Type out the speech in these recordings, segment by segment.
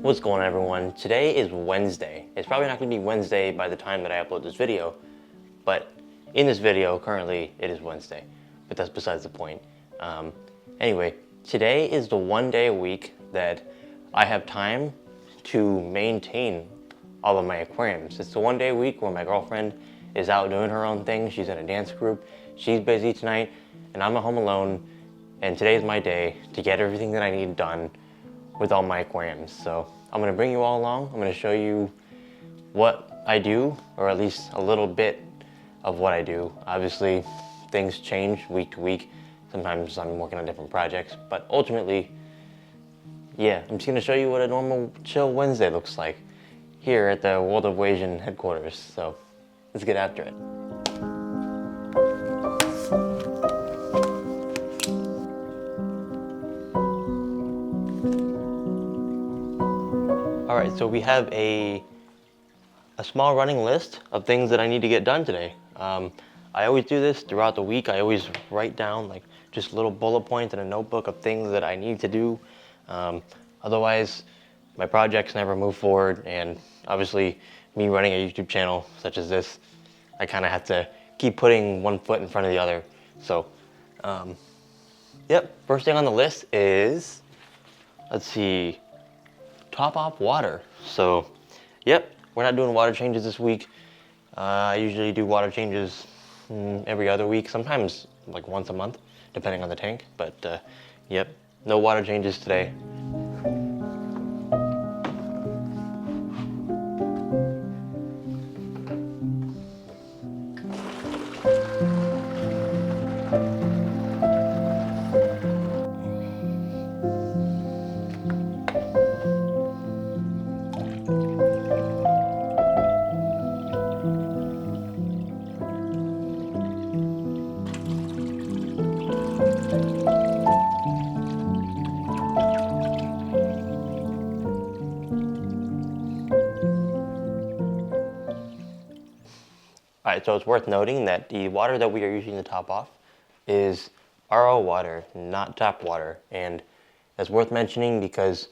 What's going on, everyone? Today is Wednesday. It's probably not going to be Wednesday by the time that I upload this video, but in this video, currently, it is Wednesday, but that's besides the point. Anyway, today is the one day a week that I have time to maintain all of my aquariums. It's the one day a week where my girlfriend is out doing her own thing. She's in a dance group. She's busy tonight, and I'm at home alone, and today is my day to get everything that I need done with all my aquariums. So I'm gonna bring you all along. I'm gonna show you what I do, or at least a little bit of what I do. Obviously, things change week to week. Sometimes I'm working on different projects, but ultimately, yeah, I'm just gonna show you what a normal chill Wednesday looks like here at the World of Whasian headquarters. So let's get after it. All right, so we have a small running list of things that I need to get done today. I always do this throughout the week. I always write down like just little bullet points in a notebook of things that I need to do. Otherwise, my projects never move forward, and obviously me running a YouTube channel such as this, I kind of have to keep putting one foot in front of the other. So, yep, first thing on the list is, let's see, top off water. So, yep, we're not doing water changes this week. I usually do water changes every other week, sometimes like once a month, depending on the tank. But yep, no water changes today. All right, so it's worth noting that the water that we are using to top off is RO water, not tap water. And that's worth mentioning because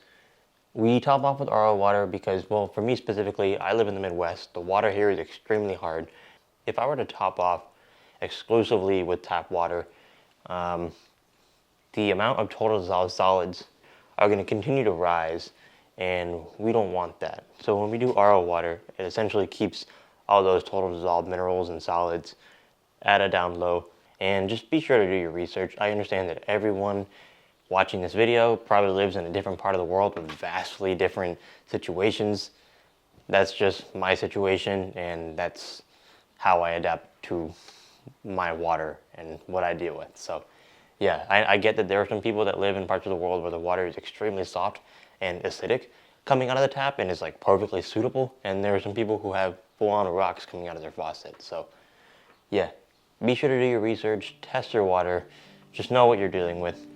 we top off with RO water because, well, for me specifically, I live in the Midwest. The water here is extremely hard. If I were to top off exclusively with tap water, the amount of total dissolved solids are going to continue to rise, and we don't want that. So when we do RO water, it essentially keeps all those total dissolved minerals and solids at a down low. And just be sure to do your research. I understand that everyone watching this video probably lives in a different part of the world with vastly different situations. That's just my situation, and that's how I adapt to my water and what I deal with. So yeah, I get that there are some people that live in parts of the world where the water is extremely soft and acidic coming out of the tap and is like perfectly suitable, and there are some people who have full-on rocks coming out of their faucet. So yeah, be sure to do your research, test your water, just know what you're dealing with.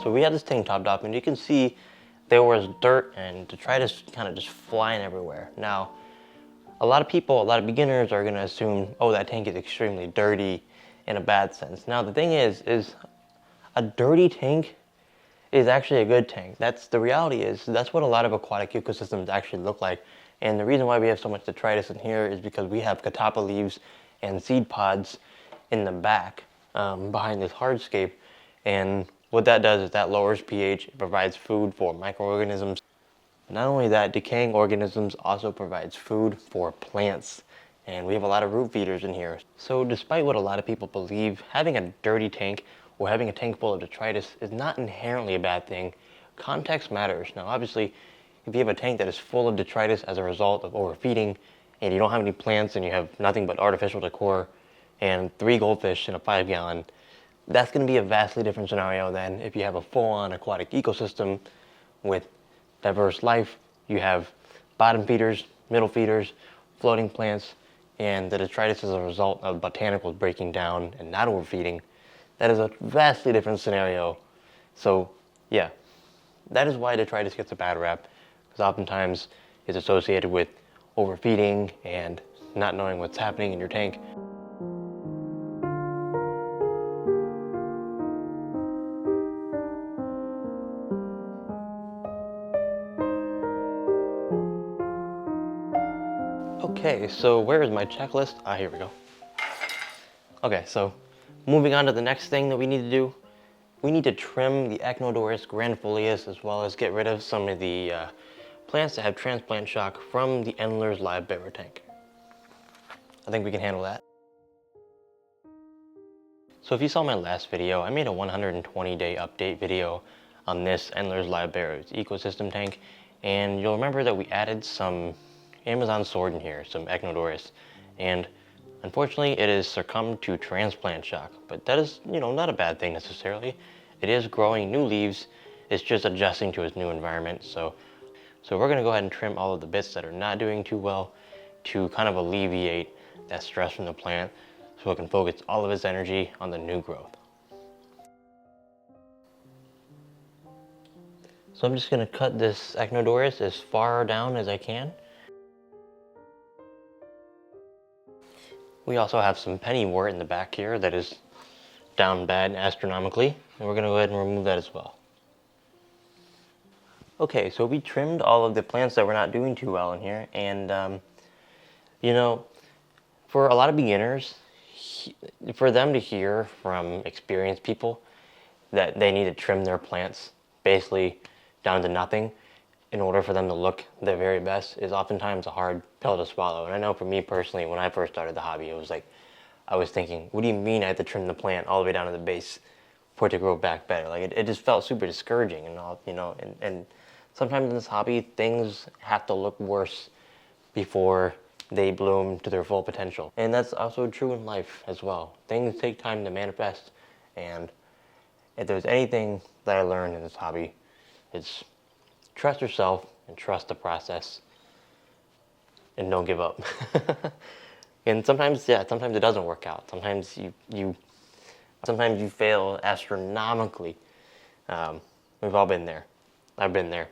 So we had this thing topped off, and you can see there was dirt and detritus kind of just flying everywhere. Now, a lot of people, a lot of beginners are gonna assume, oh, that tank is extremely dirty in a bad sense. Now, the thing is a dirty tank is actually a good tank. That's the reality that's what a lot of aquatic ecosystems actually look like. And the reason why we have so much detritus in here is because we have catappa leaves and seed pods in the back behind this hardscape. And what that does is that lowers pH, it provides food for microorganisms. Not only that, decaying organisms also provides food for plants. And we have a lot of root feeders in here. So despite what a lot of people believe, having a dirty tank or having a tank full of detritus is not inherently a bad thing. Context matters. Now obviously, if you have a tank that is full of detritus as a result of overfeeding, and you don't have any plants and you have nothing but artificial decor and 3 goldfish in a 5-gallon, that's going to be a vastly different scenario than if you have a full-on aquatic ecosystem with diverse life. You have bottom feeders, middle feeders, floating plants, and the detritus is a result of botanicals breaking down and not overfeeding. That is a vastly different scenario. So yeah, that is why detritus gets a bad rap, because oftentimes it's associated with overfeeding and not knowing what's happening in your tank. Okay, so where is my checklist? Here we go. Okay, so moving on to the next thing that we need to do. We need to trim the Echinodorus grandifolius, as well as get rid of some of the plants that have transplant shock from the Endler's live bearer tank. I think we can handle that. So if you saw my last video, I made a 120-day update video on this Endler's live bearer's ecosystem tank, and you'll remember that we added some Amazon sword in here, some Echinodorus, and unfortunately it is succumbed to transplant shock, but that is, not a bad thing necessarily. It is growing new leaves, it's just adjusting to its new environment, so we're going to go ahead and trim all of the bits that are not doing too well to kind of alleviate that stress from the plant so it can focus all of its energy on the new growth. So I'm just going to cut this Echinodorus as far down as I can. We also have some pennywort in the back here that is down bad astronomically, and we're going to go ahead and remove that as well. Okay, so we trimmed all of the plants that were not doing too well in here, and for a lot of beginners, for them to hear from experienced people that they need to trim their plants basically down to nothing in order for them to look their very best is oftentimes a hard pill to swallow. And I know for me personally, when I first started the hobby, it was like, I was thinking, what do you mean I have to trim the plant all the way down to the base for it to grow back better? Like it just felt super discouraging and all, and sometimes in this hobby, things have to look worse before they bloom to their full potential. And that's also true in life as well. Things take time to manifest, and if there's anything that I learned in this hobby, it's trust yourself and trust the process and don't give up. And sometimes it doesn't work out. Sometimes you fail astronomically. We've all been there. I've been there.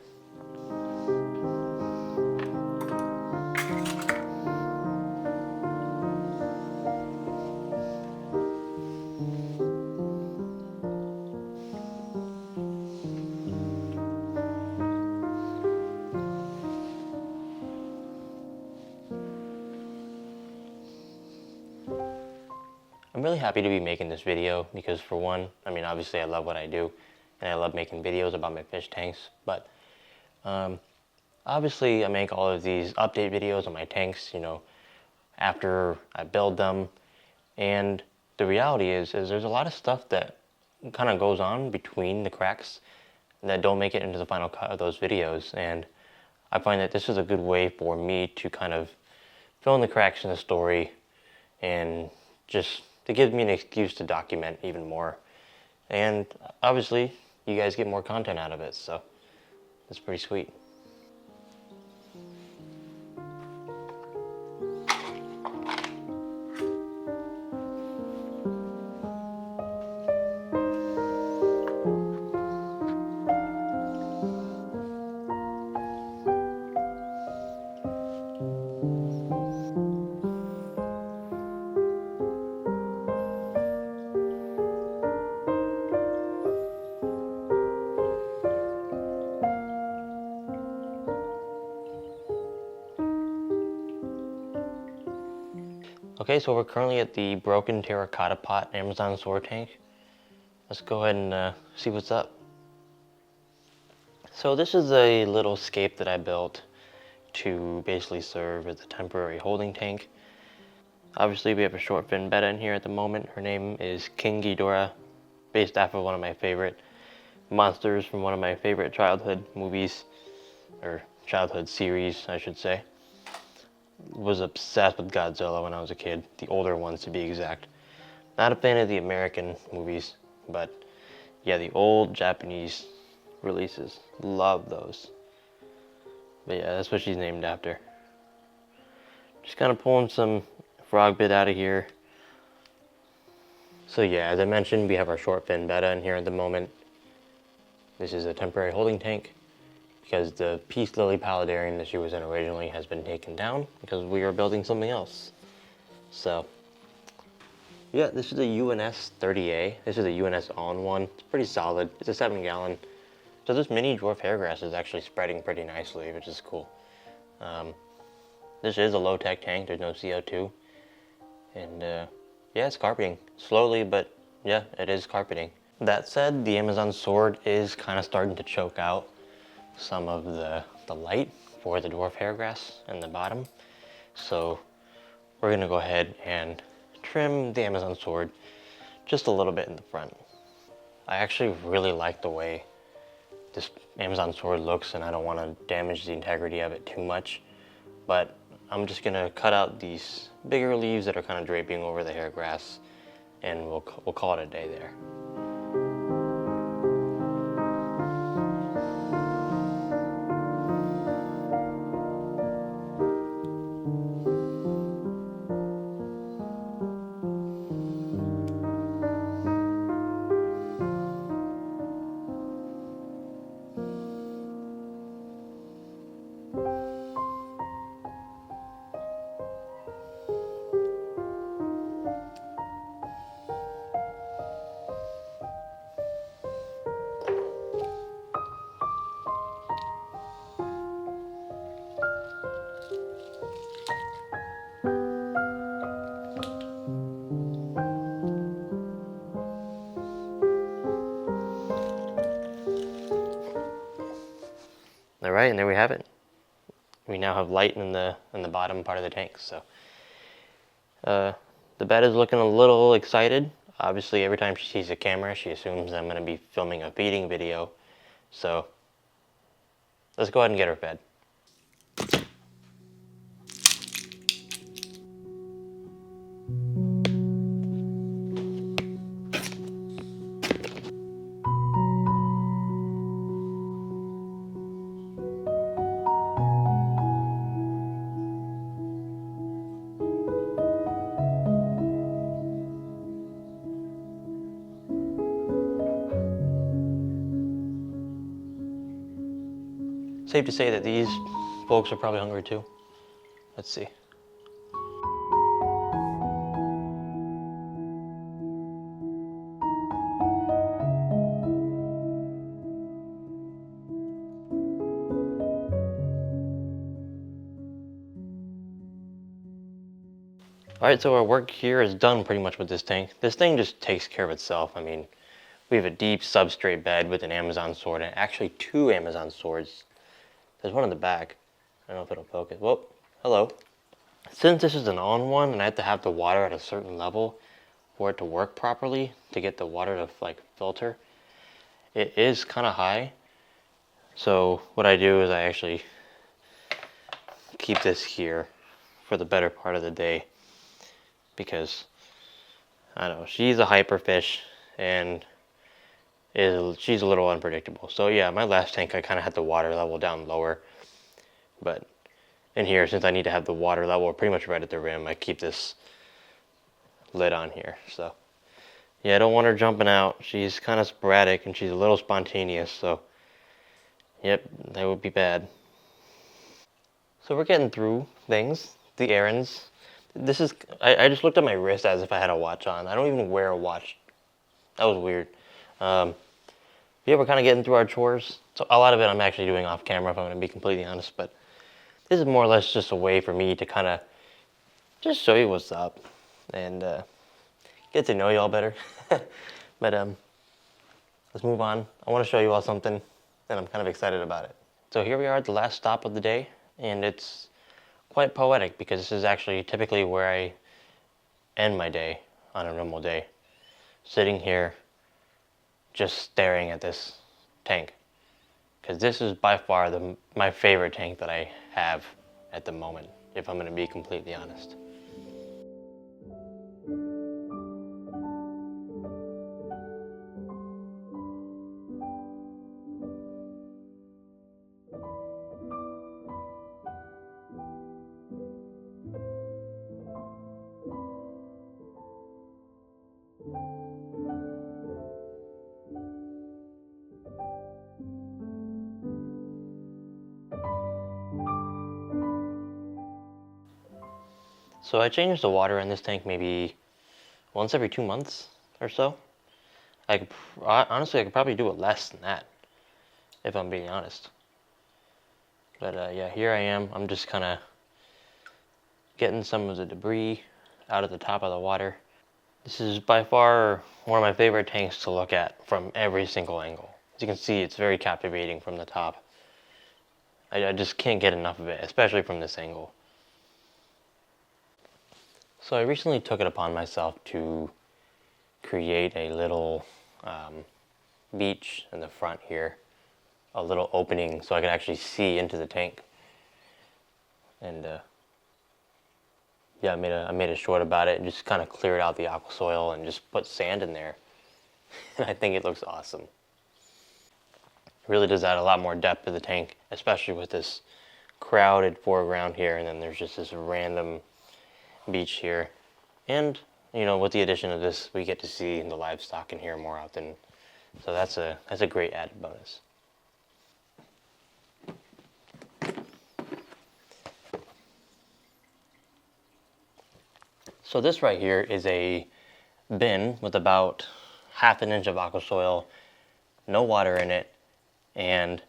I'm really happy to be making this video because, for one, obviously I love what I do and I love making videos about my fish tanks, but obviously I make all of these update videos on my tanks, after I build them, and the reality is there's a lot of stuff that kind of goes on between the cracks that don't make it into the final cut of those videos, and I find that this is a good way for me to kind of fill in the cracks in the story, and just to give me an excuse to document even more. And obviously, you guys get more content out of it, so that's pretty sweet. Okay, so we're currently at the broken terracotta pot Amazon sword tank. Let's go ahead and see what's up. So this is a little scape that I built to basically serve as a temporary holding tank. Obviously we have a short fin betta in here at the moment. Her name is King Ghidorah, based after one of my favorite monsters from one of my favorite childhood movies, or childhood series, I should say. Was obsessed with Godzilla when I was a kid, the older ones to be exact. Not a fan of the American movies, but yeah, the old Japanese releases. Love those. But yeah, that's what she's named after. Just kind of pulling some frog bit out of here. So yeah, as I mentioned, we have our short fin betta in here at the moment. This is a temporary holding tank because the peace lily paludarian that she was in originally has been taken down because we are building something else. So yeah, this is a UNS 30A. This is a UNS on one. It's pretty solid. It's a 7-gallon. So this mini dwarf hairgrass is actually spreading pretty nicely, which is cool. This is a low-tech tank. There's no CO2. And yeah, it's carpeting. Slowly, but yeah, it is carpeting. That said, the Amazon sword is kind of starting to choke out some of the light for the dwarf hairgrass in the bottom. So we're gonna go ahead and trim the Amazon sword just a little bit in the front. I actually really like the way this Amazon sword looks, and I don't want to damage the integrity of it too much, but I'm just gonna cut out these bigger leaves that are kind of draping over the hair grass, and we'll call it a day there. All right, and there we have it. We now have light in the bottom part of the tank. So the bed is looking a little excited. Obviously, every time she sees a camera, she assumes I'm going to be filming a feeding video. So let's go ahead and get her fed. Safe to say that these folks are probably hungry too. Let's see. All right, so our work here is done pretty much with this tank. This thing just takes care of itself. I mean, we have a deep substrate bed with an Amazon sword, and actually 2 Amazon swords. There's one in the back. I don't know if it'll focus. Whoa, hello. Since this is an on one, and I have to have the water at a certain level for it to work properly, to get the water to like filter, it is kind of high. So what I do is I actually keep this here for the better part of the day, because I don't know, she's a hyper fish and she's a little unpredictable. So yeah, my last tank I kind of had the water level down lower, but in here, since I need to have the water level pretty much right at the rim, I keep this lid on here. So yeah, I don't want her jumping out. She's kind of sporadic and she's a little spontaneous, so yep, that would be bad. So we're getting through things, the errands. This is, I just looked at my wrist as if I had a watch on. I don't even wear a watch. That was weird. Yeah, we're kind of getting through our chores. So a lot of it I'm actually doing off camera, if I'm going to be completely honest. But this is more or less just a way for me to kind of just show you what's up and get to know y'all better. But let's move on. I want to show you all something, and I'm kind of excited about it. So here we are at the last stop of the day, and it's quite poetic because this is actually typically where I end my day on a normal day. Sitting here, just staring at this tank. because this is by far my favorite tank that I have at the moment, if I'm going to be completely honest. So I change the water in this tank maybe once every 2 months or so. Honestly, I could probably do it less than that, if I'm being honest. But yeah, here I am. I'm just kind of getting some of the debris out of the top of the water. This is by far one of my favorite tanks to look at from every single angle. As you can see, it's very captivating from the top. I just can't get enough of it, especially from this angle. So I recently took it upon myself to create a little beach in the front here, a little opening so I could actually see into the tank. And yeah, I made a short about it and just kind of cleared out the aqua soil and just put sand in there. And I think it looks awesome. It really does add a lot more depth to the tank, especially with this crowded foreground here, and then there's just this random beach here. And you know, with the addition of this, we get to see the livestock in here more often. So that's a great added bonus. So this right here is a bin with about ½ an inch of aqua soil, no water in it, and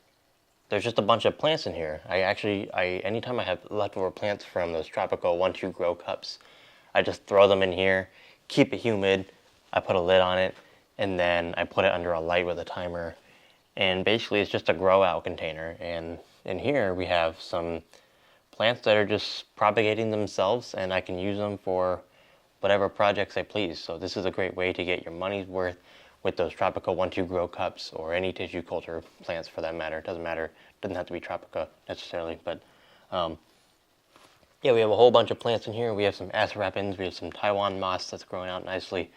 there's just a bunch of plants in here. Anytime I have leftover plants from those tropical 1-2 grow cups, I just throw them in here, keep it humid, I put a lid on it, and then I put it under a light with a timer. And basically it's just a grow out container. And in here we have some plants that are just propagating themselves, and I can use them for whatever projects I please. So this is a great way to get your money's worth with those tropical 1-2 grow cups, or any tissue culture plants for that matter. It doesn't matter, it doesn't have to be tropica necessarily, but yeah, we have a whole bunch of plants in here. We have some acerapins, we have some Taiwan moss that's growing out nicely.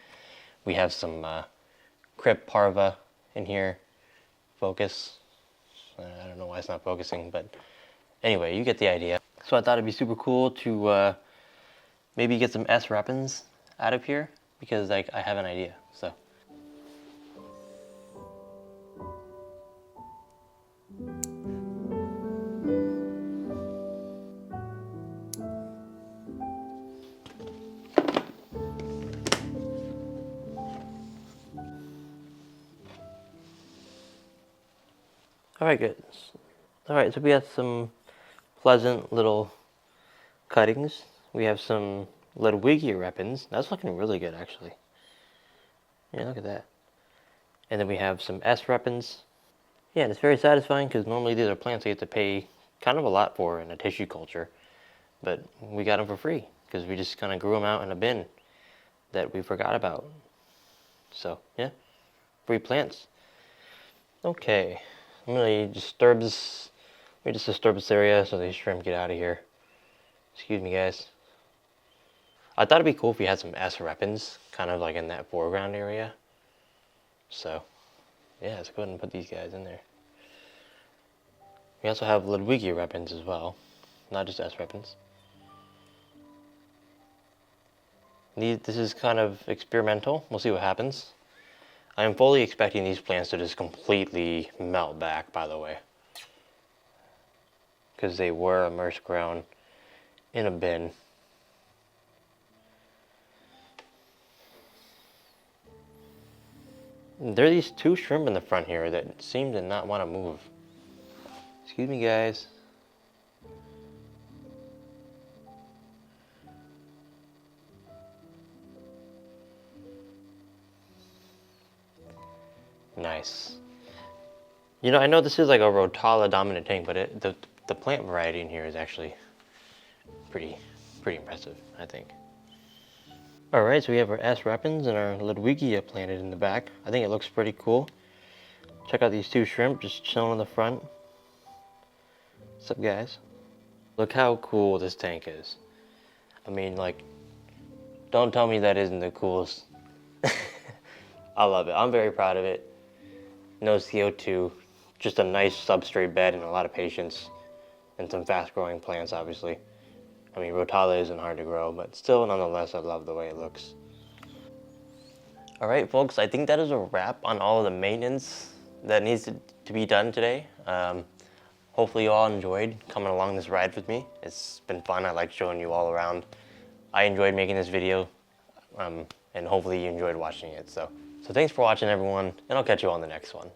We have some Crypt parva in here. Focus. I don't know why it's not focusing, but anyway, you get the idea. So I thought it'd be super cool to maybe get some acerapins out of here, because I have an idea. So. Alright, good. Alright, so we have some pleasant little cuttings. We have some Ludwigia repens. That's looking really good, actually. Yeah, look at that. And then we have some S repens. Yeah, and it's very satisfying because normally these are plants you have to pay kind of a lot for in a tissue culture. But we got them for free because we just kind of grew them out in a bin that we forgot about. So, yeah, free plants. Okay. I'm gonna disturb this. Let me just disturb this area so these shrimp get out of here. Excuse me, guys. I thought it'd be cool if we had some acerapins, kind of like in that foreground area. So, yeah, let's go ahead and put these guys in there. We also have Ludwigia repens as well, not just acerapins. This is kind of experimental. We'll see what happens. I am fully expecting these plants to just completely melt back, by the way, because they were immersed ground in a bin. There are these 2 shrimp in the front here that seem to not want to move. Excuse me, guys. Nice. You know, I know this is like a Rotala dominant tank, but the plant variety in here is actually pretty impressive, I think. Alright, so we have our S repens and our Ludwigia planted in the back. I think it looks pretty cool. Check out these two shrimp just chilling in the front. What's up, guys? Look how cool this tank is. I mean, like, don't tell me that isn't the coolest. I love it. I'm very proud of it. No CO2, just a nice substrate bed and a lot of patience, and some fast-growing plants, obviously. I mean, Rotala isn't hard to grow, but still, nonetheless, I love the way it looks. All right, folks, I think that is a wrap on all of the maintenance that needs to be done today. Hopefully you all enjoyed coming along this ride with me. It's been fun. I like showing you all around. I enjoyed making this video, and hopefully you enjoyed watching it. So thanks for watching, everyone, and I'll catch you on the next one.